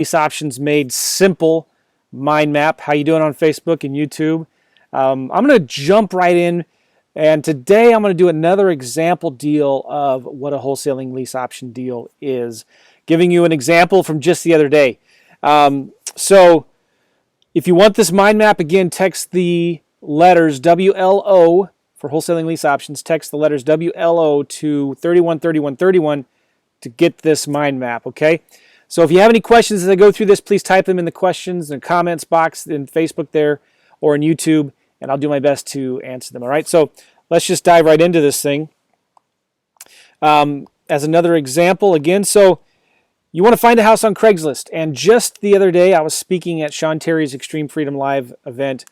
Lease Options Made Simple mind map. How you doing on Facebook and YouTube? I'm going to jump right in, and today I'm going to do another example deal of what a wholesaling lease option deal is, giving you an example from just the other day. So if you want this mind map, again, text the letters WLO for wholesaling lease options. Text the letters WLO to 313131 to get this mind map, okay? So if you have any questions as I go through this, please type them in the questions and comments box in Facebook there or in YouTube, and I'll do my best to answer them, all right? So let's just dive right into this thing. As another example, again, so you want to find a house on Craigslist, and just the other day I was speaking at Sean Terry's Extreme Freedom Live event,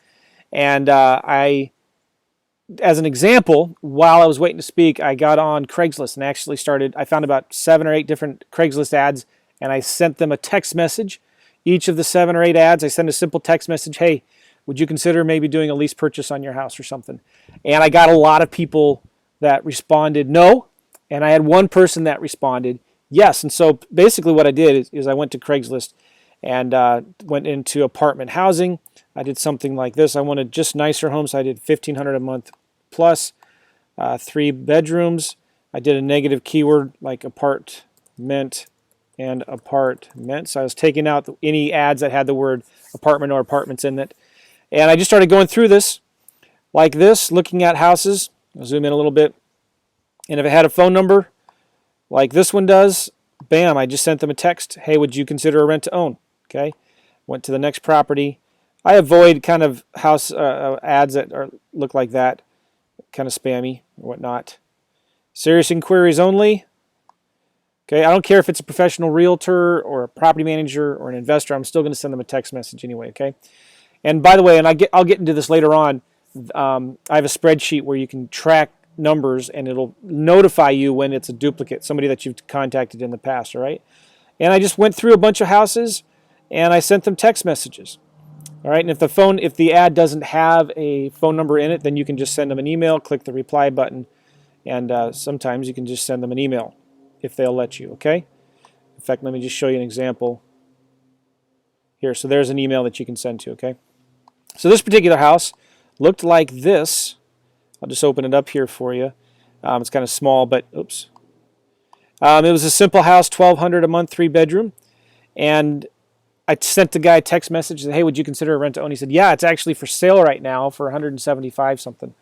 and as an example, while I was waiting to speak, I got on Craigslist and actually I found about 7 or 8 different Craigslist ads, and I sent them a text message. Each of the 7 or 8 ads, I sent a simple text message, hey, would you consider maybe doing a lease purchase on your house or something? And I got a lot of people that responded no, and I had one person that responded yes. And so basically what I did is I went to Craigslist and went into apartment housing. I did something like this. I wanted just nicer homes. So I did $1,500 a month plus 3 bedrooms. I did a negative keyword like apartment and apartments. I was taking out any ads that had the word apartment or apartments in it. And I just started going through this like this, looking at houses. I'll zoom in a little bit. And if it had a phone number like this one does, bam, I just sent them a text. Hey, would you consider a rent to own? Okay. Went to the next property. I avoid kind of house ads that look like that, kind of spammy or whatnot. Serious inquiries only. Okay, I don't care if it's a professional realtor or a property manager or an investor. I'm still going to send them a text message anyway. Okay, and by the way, and I'll get into this later on. I have a spreadsheet where you can track numbers, and it'll notify you when it's a duplicate, somebody that you've contacted in the past. All right, and I just went through a bunch of houses, and I sent them text messages. All right, and if the ad doesn't have a phone number in it, then you can just send them an email, click the reply button, and sometimes you can just send them an email if they'll let you, okay? In fact, let me just show you an example here. So there's an email that you can send to, okay? So this particular house looked like this. I'll just open it up here for you. It's kind of small, but oops. It was a simple house, $1,200 a month, 3 bedroom, and I sent the guy a text message, said, hey, would you consider a rent to own? He said, yeah, it's actually for sale right now for $175 something.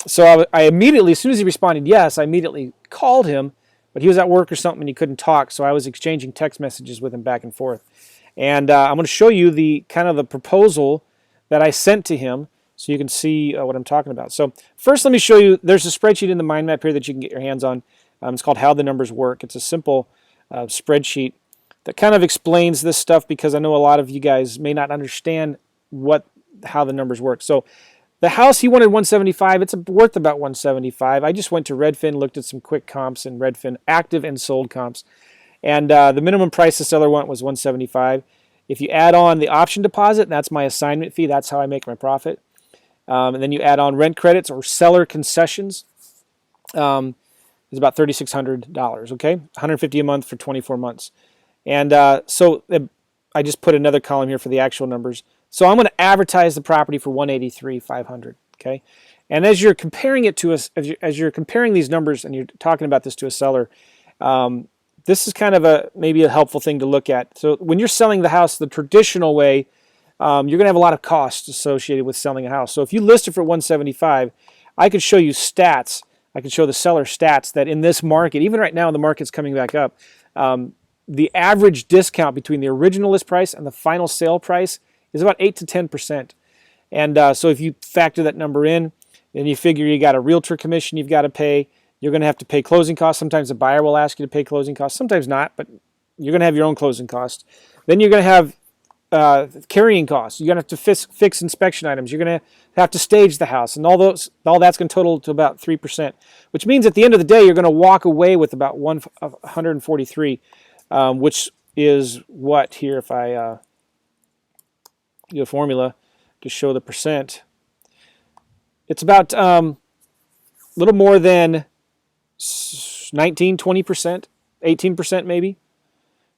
So I immediately, as soon as he responded yes, I immediately called him, but he was at work or something and he couldn't talk, so I was exchanging text messages with him back and forth. And I'm going to show you the kind of the proposal that I sent to him so you can see what I'm talking about. So first let me show you, there's a spreadsheet in the mind map here that you can get your hands on. It's called How the Numbers Work. It's a simple spreadsheet that kind of explains this stuff because I know a lot of you guys may not understand how the numbers work. So the house, he wanted 175. It's worth about 175. I just went to Redfin, looked at some quick comps in Redfin, active and sold comps. And the minimum price the seller went was 175. If you add on the option deposit, that's my assignment fee. That's how I make my profit. And then you add on rent credits or seller concessions. It's about $3,600, okay? $150 a month for 24 months. And so I just put another column here for the actual numbers. So I'm going to advertise the property for $183,500. Okay, and as you're comparing it to as you're comparing these numbers and you're talking about this to a seller, this is kind of maybe a helpful thing to look at. So when you're selling the house the traditional way, you're going to have a lot of costs associated with selling a house. So if you list it for $175, I could show you stats. I could show the seller stats that in this market, even right now, the market's coming back up. The average discount between the original list price and the final sale price is about 8 to 10%. And so if you factor that number in, then you figure you got a realtor commission you've got to pay. You're going to have to pay closing costs. Sometimes the buyer will ask you to pay closing costs. Sometimes not, but you're going to have your own closing costs. Then you're going to have carrying costs. You're going to have to fix inspection items. You're going to have to stage the house. And all that's going to total to about 3%, which means at the end of the day, you're going to walk away with about 143, which is what here, if I do a formula to show the percent, it's about a little more than 19, 20%, 18% maybe.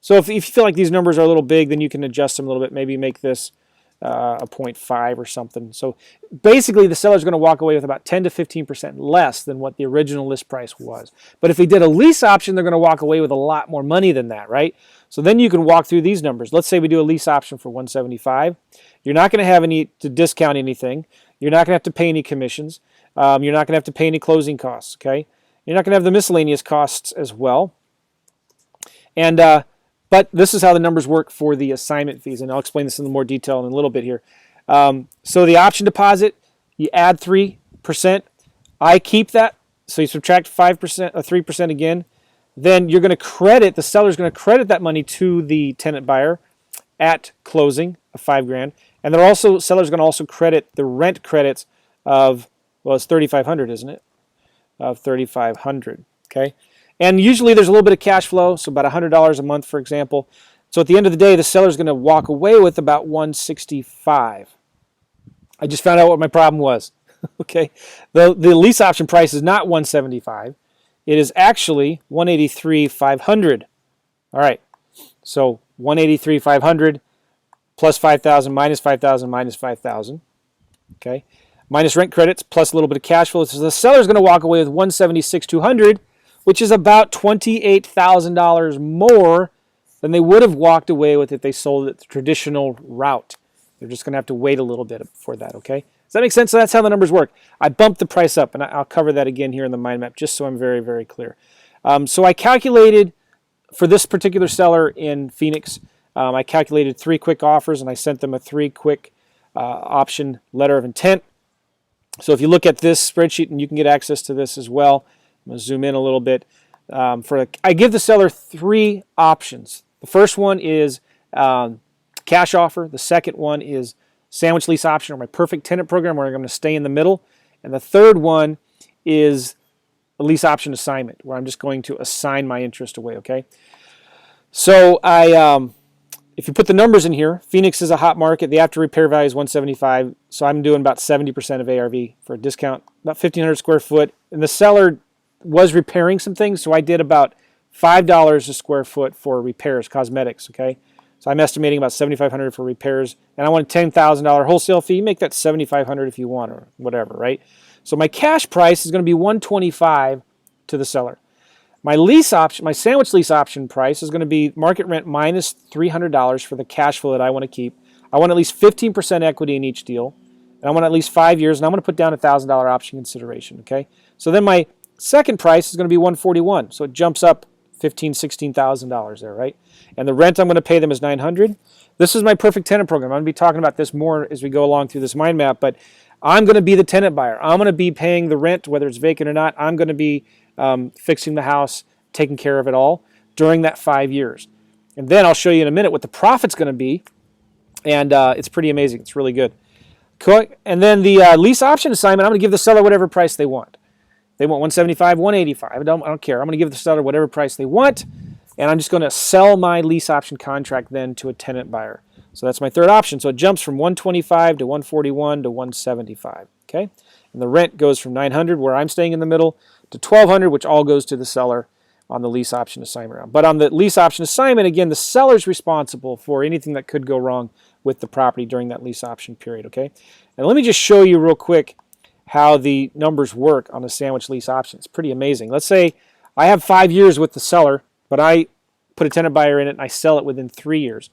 So if you feel like these numbers are a little big, then you can adjust them a little bit. Maybe make this a 0.5 or something. So basically, the seller's going to walk away with about 10 to 15% less than what the original list price was. But if they did a lease option, they're going to walk away with a lot more money than that, right? So then you can walk through these numbers. Let's say we do a lease option for 175. You're not going to have any to discount anything. You're not going to have to pay any commissions. You're not going to have to pay any closing costs, okay? You're not going to have the miscellaneous costs as well. And but this is how the numbers work for the assignment fees, and I'll explain this in more detail in a little bit here. So the option deposit, you add 3%. I keep that, so you subtract 5% or 3% again. Then you're going to credit, the seller's going to credit that money to the tenant buyer at closing of $5,000, and they're also seller's going to also credit the rent credits of, well, it's $3,500, isn't it? Of $3,500. Okay. And usually there's a little bit of cash flow, so about $100 a month, for example. So at the end of the day, the seller's going to walk away with about $165. I just found out what my problem was. Okay, the lease option price is not $175. It is actually $183,500. All right, so $183,500 plus $5,000 minus $5,000 minus $5,000. Okay, minus rent credits plus a little bit of cash flow. So the seller's going to walk away with $176,200. Which is about $28,000 more than they would have walked away with if they sold it the traditional route. They're just going to have to wait a little bit for that, okay? Does that make sense? So that's how the numbers work. I bumped the price up, and I'll cover that again here in the mind map just so I'm very, very clear. So I calculated for this particular seller in Phoenix, I calculated 3 quick offers, and I sent them a 3 quick option letter of intent. So if you look at this spreadsheet, and you can get access to this as well, I'm going to zoom in a little bit. I give the seller 3 options. The first one is cash offer. The second one is sandwich lease option, or my perfect tenant program, where I'm going to stay in the middle. And the third one is a lease option assignment, where I'm just going to assign my interest away, okay? So if you put the numbers in here, Phoenix is a hot market. The after repair value is $175, so I'm doing about 70% of ARV for a discount, about 1,500 square foot. And the seller was repairing some things, so I did about $5 a square foot for repairs, cosmetics, okay? So I'm estimating about $7,500 for repairs, and I want a $10,000 wholesale fee. Make that $7,500 if you want, or whatever, right? So my cash price is going to be $125 to the seller. My lease option, my sandwich lease option price is going to be market rent minus $300 for the cash flow that I want to keep. I want at least 15% equity in each deal, and I want at least 5 years, and I'm going to put down a $1,000 option consideration, okay? So then my second price is going to be $141, so it jumps up $15,000, $16,000 there, right? And the rent I'm going to pay them is $900. This is my perfect tenant program. I'm going to be talking about this more as we go along through this mind map, but I'm going to be the tenant buyer. I'm going to be paying the rent, whether it's vacant or not. I'm going to be fixing the house, taking care of it all during that 5 years. And then I'll show you in a minute what the profit's going to be, and it's pretty amazing. It's really good. Cool. And then the lease option assignment, I'm going to give the seller whatever price they want. They want $175, $185. I don't care. I'm going to give the seller whatever price they want, and I'm just going to sell my lease option contract then to a tenant buyer. So that's my third option. So it jumps from $125 to $141 to $175. Okay, and the rent goes from $900, where I'm staying in the middle, to $1,200, which all goes to the seller on the lease option assignment round. But on the lease option assignment, again, the seller's responsible for anything that could go wrong with the property during that lease option period. Okay, and let me just show you real quick how the numbers work on a sandwich lease option. It's pretty amazing. Let's say I have 5 years with the seller, but I put a tenant buyer in it and I sell it within 3 years.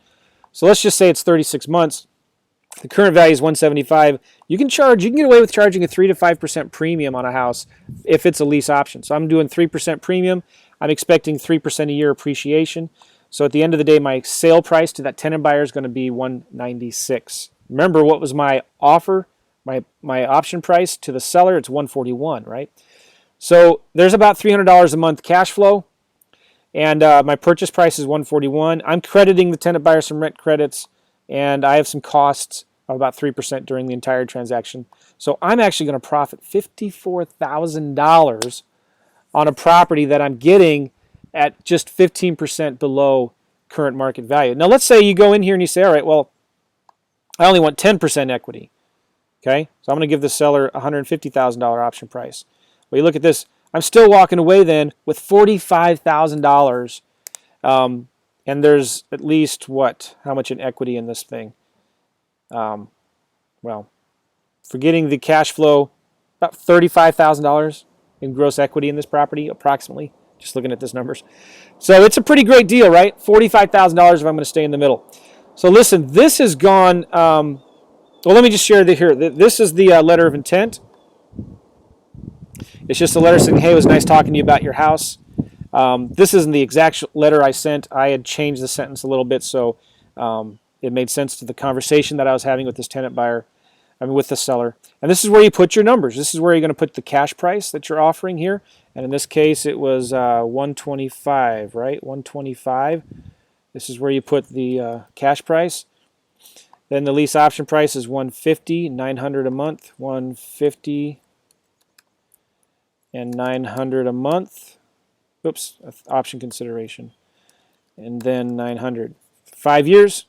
So let's just say it's 36 months. The current value is $175. You can get away with charging a 3 to 5% premium on a house if it's a lease option. So I'm doing 3% premium. I'm expecting 3% a year appreciation. So at the end of the day, my sale price to that tenant buyer is going to be $196. Remember, what was my offer? My option price to the seller, it's $141, right? So there's about $300 a month cash flow, and my purchase price is $141. I'm crediting the tenant buyer some rent credits, and I have some costs of about 3% during the entire transaction. So I'm actually going to profit $54,000 on a property that I'm getting at just 15% below current market value. Now let's say you go in here and you say, all right, well, I only want 10% equity. Okay, so I'm going to give the seller a $150,000 option price. Well, you look at this, I'm still walking away then with $45,000 and there's at least how much in equity in this thing? Well, forgetting the cash flow, about $35,000 in gross equity in this property, approximately, just looking at these numbers. So it's a pretty great deal, right? $45,000 if I'm going to stay in the middle. So listen, this has gone, well, let me just share here. This is the letter of intent. It's just a letter saying, hey, it was nice talking to you about your house. This isn't the exact letter I sent. I had changed the sentence a little bit so it made sense to the conversation that I was having with this tenant buyer, with the seller. And this is where you put your numbers. This is where you're going to put the cash price that you're offering here. And in this case, it was $125, right? $125. This is where you put the cash price. Then the lease option price is $150, $900 a month, $150 and $900 a month. Oops, option consideration. And then $900. 5 years.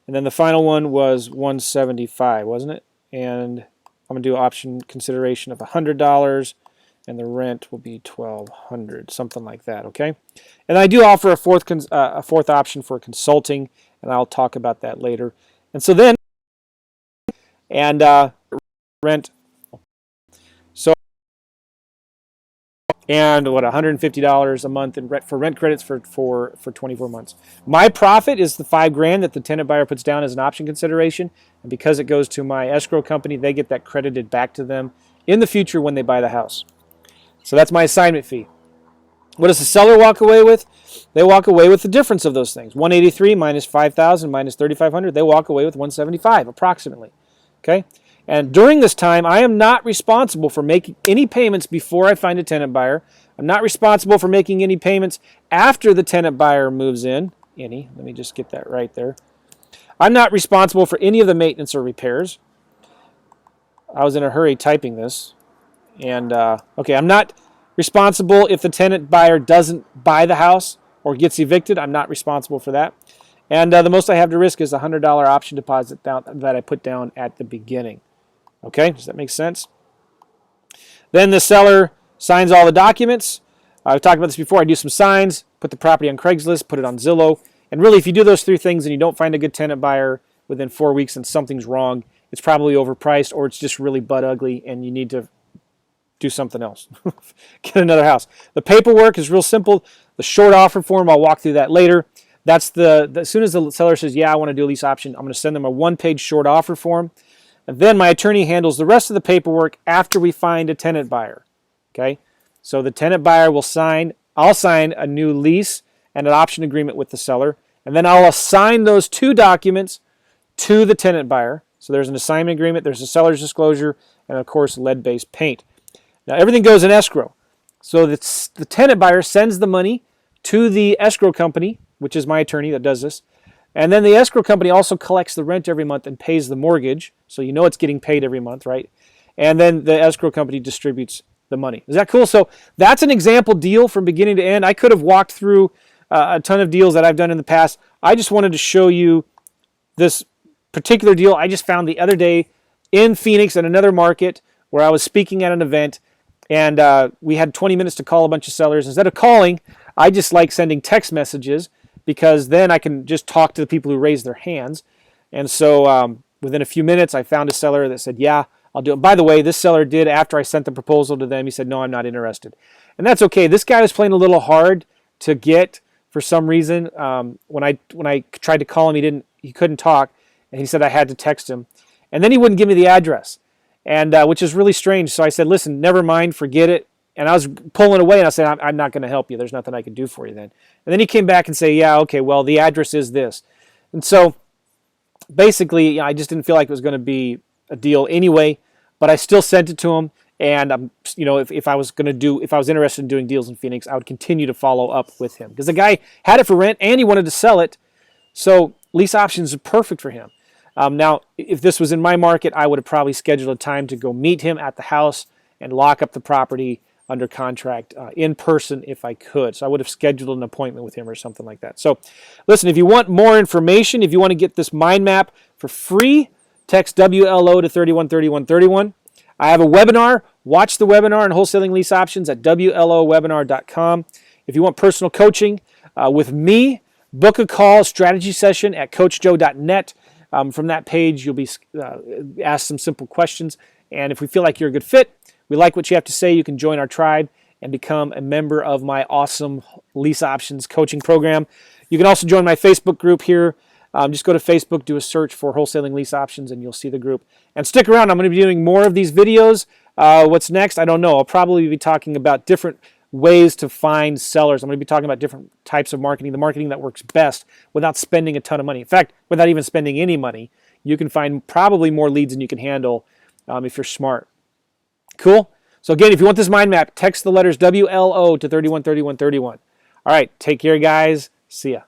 And then the final one was $175, wasn't it? And I'm going to do option consideration of $100, and the rent will be $1,200, something like that, okay? And I do offer a fourth option for consulting, and I'll talk about that later. And so then, rent, so, and $150 a month in rent credits for 24 months. My profit is the $5,000 that the tenant buyer puts down as an option consideration, and because it goes to my escrow company, they get that credited back to them in the future when they buy the house. So that's my assignment fee. What does the seller walk away with? They walk away with the difference of those things. $183 minus $5,000 minus $3,500. They walk away with $175 approximately. Okay. And during this time, I am not responsible for making any payments before I find a tenant buyer. I'm not responsible for making any payments after the tenant buyer moves in. Let me just get that right there. I'm not responsible for any of the maintenance or repairs. I was in a hurry typing this. And, okay, I'm not responsible if the tenant buyer doesn't buy the house or gets evicted. I'm not responsible for that. And the most I have to risk is a $100 option deposit that I put down at the beginning. Okay, does that make sense? Then the seller signs all the documents. I've talked about this before. I do some signs, put the property on Craigslist, put it on Zillow. And really, if you do those three things and you don't find a good tenant buyer within 4 weeks and something's wrong, it's probably overpriced or it's just really butt ugly and you need to do something else. Get another house. The paperwork is real simple. The short offer form, I'll walk through that later. That's as soon as the seller says, yeah, I want to do a lease option, I'm going to send them a one-page short offer form. And then my attorney handles the rest of the paperwork after we find a tenant buyer. Okay? So the tenant buyer will sign, I'll sign a new lease and an option agreement with the seller. And then I'll assign those two documents to the tenant buyer. So there's an assignment agreement, there's a seller's disclosure, and of course lead-based paint. Now everything goes in escrow. So the tenant buyer sends the money to the escrow company, which is my attorney that does this. And then the escrow company also collects the rent every month and pays the mortgage. So you know it's getting paid every month, right? And then the escrow company distributes the money. Is that cool? So that's an example deal from beginning to end. I could have walked through a ton of deals that I've done in the past. I just wanted to show you this particular deal I just found the other day in Phoenix in another market where I was speaking at an event. And we had 20 minutes to call a bunch of sellers. Instead of calling, I just like sending text messages because then I can just talk to the people who raise their hands. And so within a few minutes, I found a seller that said, yeah, I'll do it. By the way, this seller did, after I sent the proposal to them, he said, no, I'm not interested. And that's okay. This guy was playing a little hard to get for some reason. When I tried to call him, he couldn't talk. And he said I had to text him. And then he wouldn't give me the address, and which is really strange. So I said, listen, never mind, forget it. And I was pulling away, and I said, I'm not going to help you. There's nothing I can do for you then. And then he came back and say, yeah, okay, well, the address is this. And so basically, I just didn't feel like it was going to be a deal anyway, but I still sent it to him. And if I was interested in doing deals in Phoenix, I would continue to follow up with him because the guy had it for rent and he wanted to sell it. So lease options are perfect for him. Now, if this was in my market, I would have probably scheduled a time to go meet him at the house and lock up the property under contract in person if I could. So I would have scheduled an appointment with him or something like that. So listen, if you want more information, if you want to get this mind map for free, text WLO to 313131. I have a webinar. Watch the webinar on wholesaling lease options at WLOwebinar.com. If you want personal coaching with me, Book a call strategy session at coachjoe.net. From that page, you'll be asked some simple questions. And if we feel like you're a good fit, we like what you have to say, you can join our tribe and become a member of my awesome lease options coaching program. You can also join my Facebook group here. Just go to Facebook, do a search for Wholesaling Lease Options, and you'll see the group. And stick around. I'm going to be doing more of these videos. What's next? I don't know. I'll probably be talking about different ways to find sellers. I'm going to be talking about different types of marketing, the marketing that works best without spending a ton of money. In fact, without even spending any money, you can find probably more leads than you can handle if you're smart. Cool? So again, if you want this mind map, text the letters WLO to 313131. All right, take care, guys. See ya.